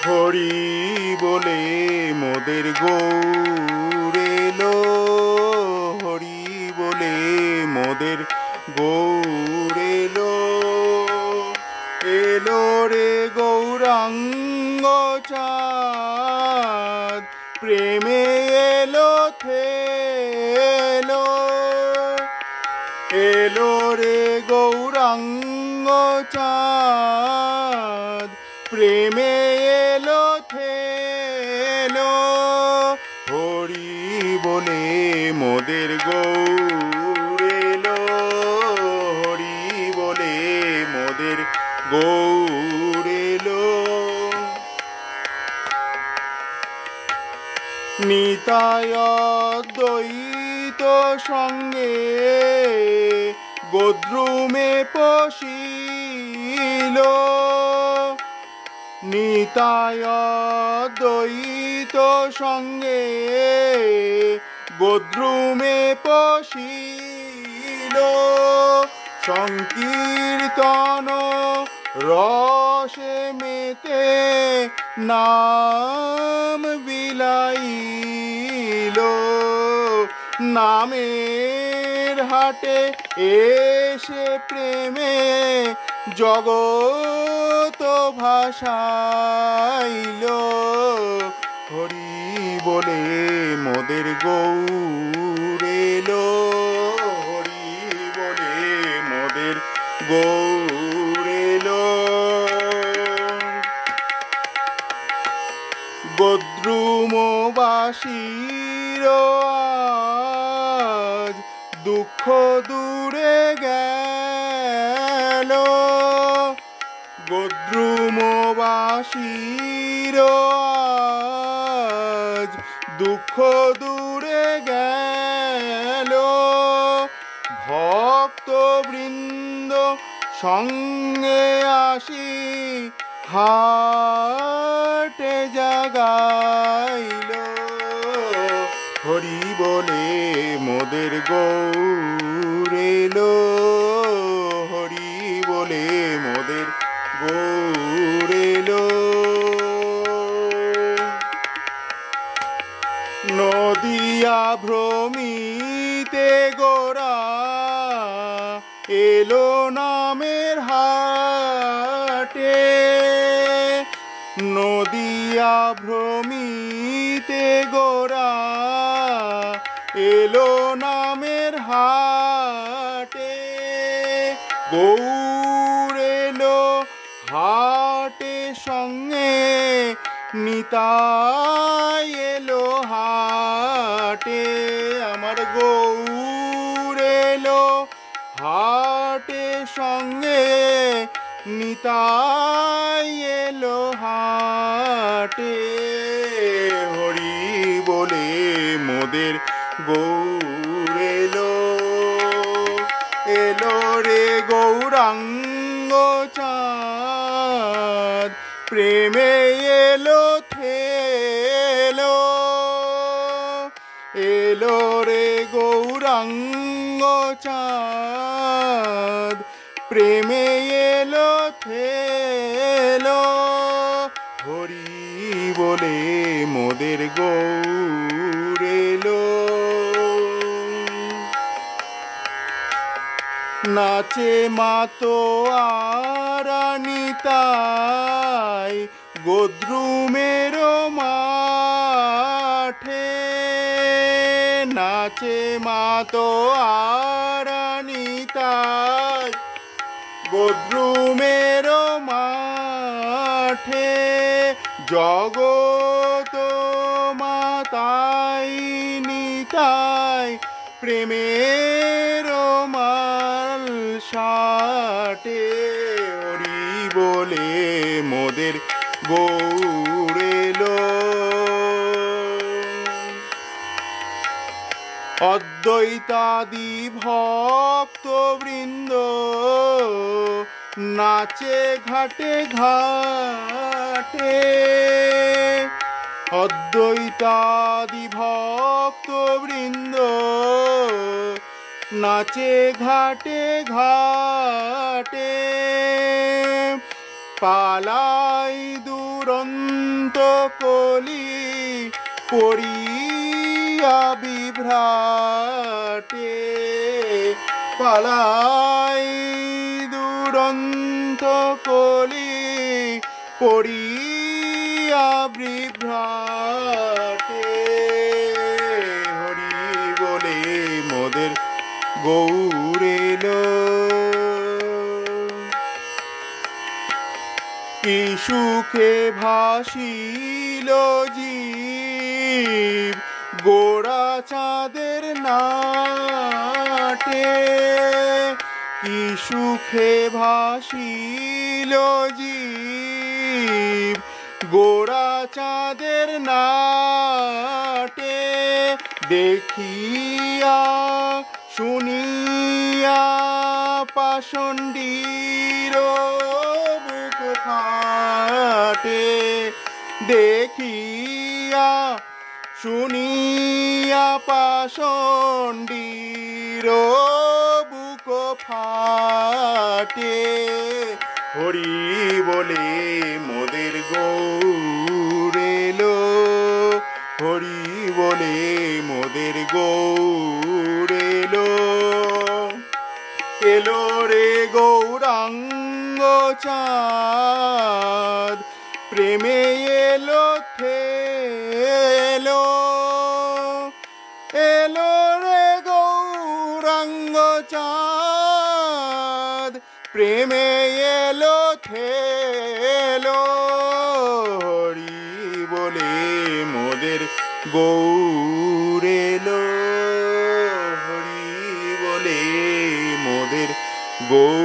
হরি বলে মোদের গৌর এলো, হরি বলে মোদের গৌর এলো। এলো রে গৌরাঙ্গ চাঁদ, প্রেমে এলো থেলো। এলো রে গৌরাঙ্গ চাঁদ, প্রেমে এলো থেলো। হরি বলে মোদের গৌর এলো, হরি বলে মোদের গৌর এলো। নিতাই অদ্বৈত সঙ্গে গোদ্রুমে পশিল, নিতাই অদ্বৈত সঙ্গে গোদ্রুমে পশিল। সংকীর্তন রসে মেতে নাম বিলাইল, নামের হাটে এসে প্রেমে জগৎ ভাসাইল। হরি বলে মোদের গৌর এলো, হরি বলে মোদের গৌর এলো। গোদ্রুমবাসীর আজ দুঃখ দূরে গেল, গোদ্রুমবাসীর আজ দুঃখ দূরে গেল। ভক্তবৃন্দ সঙ্গে আসি হাটে জাগাইল। হরি বলে মোদের গৌর এলো, হরি বলে মোদের গৌর এলো। নদিয়া ভ্রমিতে গোরা এলো নামের হাটে, নদিয়া ভ্রমিতে গোরা এলো নামের হাটে। গৌর এলো হাটে সঙ্গে নিতাই এলো হাটে, আমার গৌর এলো হাটে সঙ্গে নিতাই এলো হাটে। হরি বলে মোদের গৌর এলো, এলো রে গৌরাঙ্গ চাঁদ, প্রেমে এলো থেলো। এলো রে গৌরাঙ্গ চাঁদ, প্রেমে এলো থেলো। হরি বলে মোদের গৌর এলো। নাচে মাতো আরা নিতাই গোদ্রুমের মাঠে, নাচে মাতো আরা নিতাই গোদ্রুমের মাঠে। জগত মাতাই নিতাই প্রেমের মাল সাটে। হরি বলে মোদের গৌর এলো। অদ্বৈতাদি ভক্তবৃন্দ নাচে ঘাটে ঘাটে, অদ্বৈতাদি ভক্তবৃন্দ নাচে ঘাটে ঘাটে। পালাই দূর দুরন্ত কলি পড়িয়া বিভ্রাটে পালাই দুরন্ত কলি পড়িয়া বিভ্রাটে হরি বলে মোদের গৌর এলো কি সুখে ভাসিল জীব গোরা চাঁদের নাটে কি সুখে ভাসিল জীব গোরা চাঁদের নাটে দেখিয়া শুনিয়া পাষণ্ডীর বুক ফাটে দেখিয়া শুনিয়া পাষণ্ডীর বুক ফাটে হরি বলে মোদের গৌর এলো হরি বলে মোদের গৌর এলো এলো রে গৌরাঙ্গ চাঁদ প্রেমে এলো থেলো এলো রে গৌরাঙ্গ চাঁদ প্রেমে এলো থেলো হরি বলে মোদের গৌর এলো হরি বলে মোদের গৌর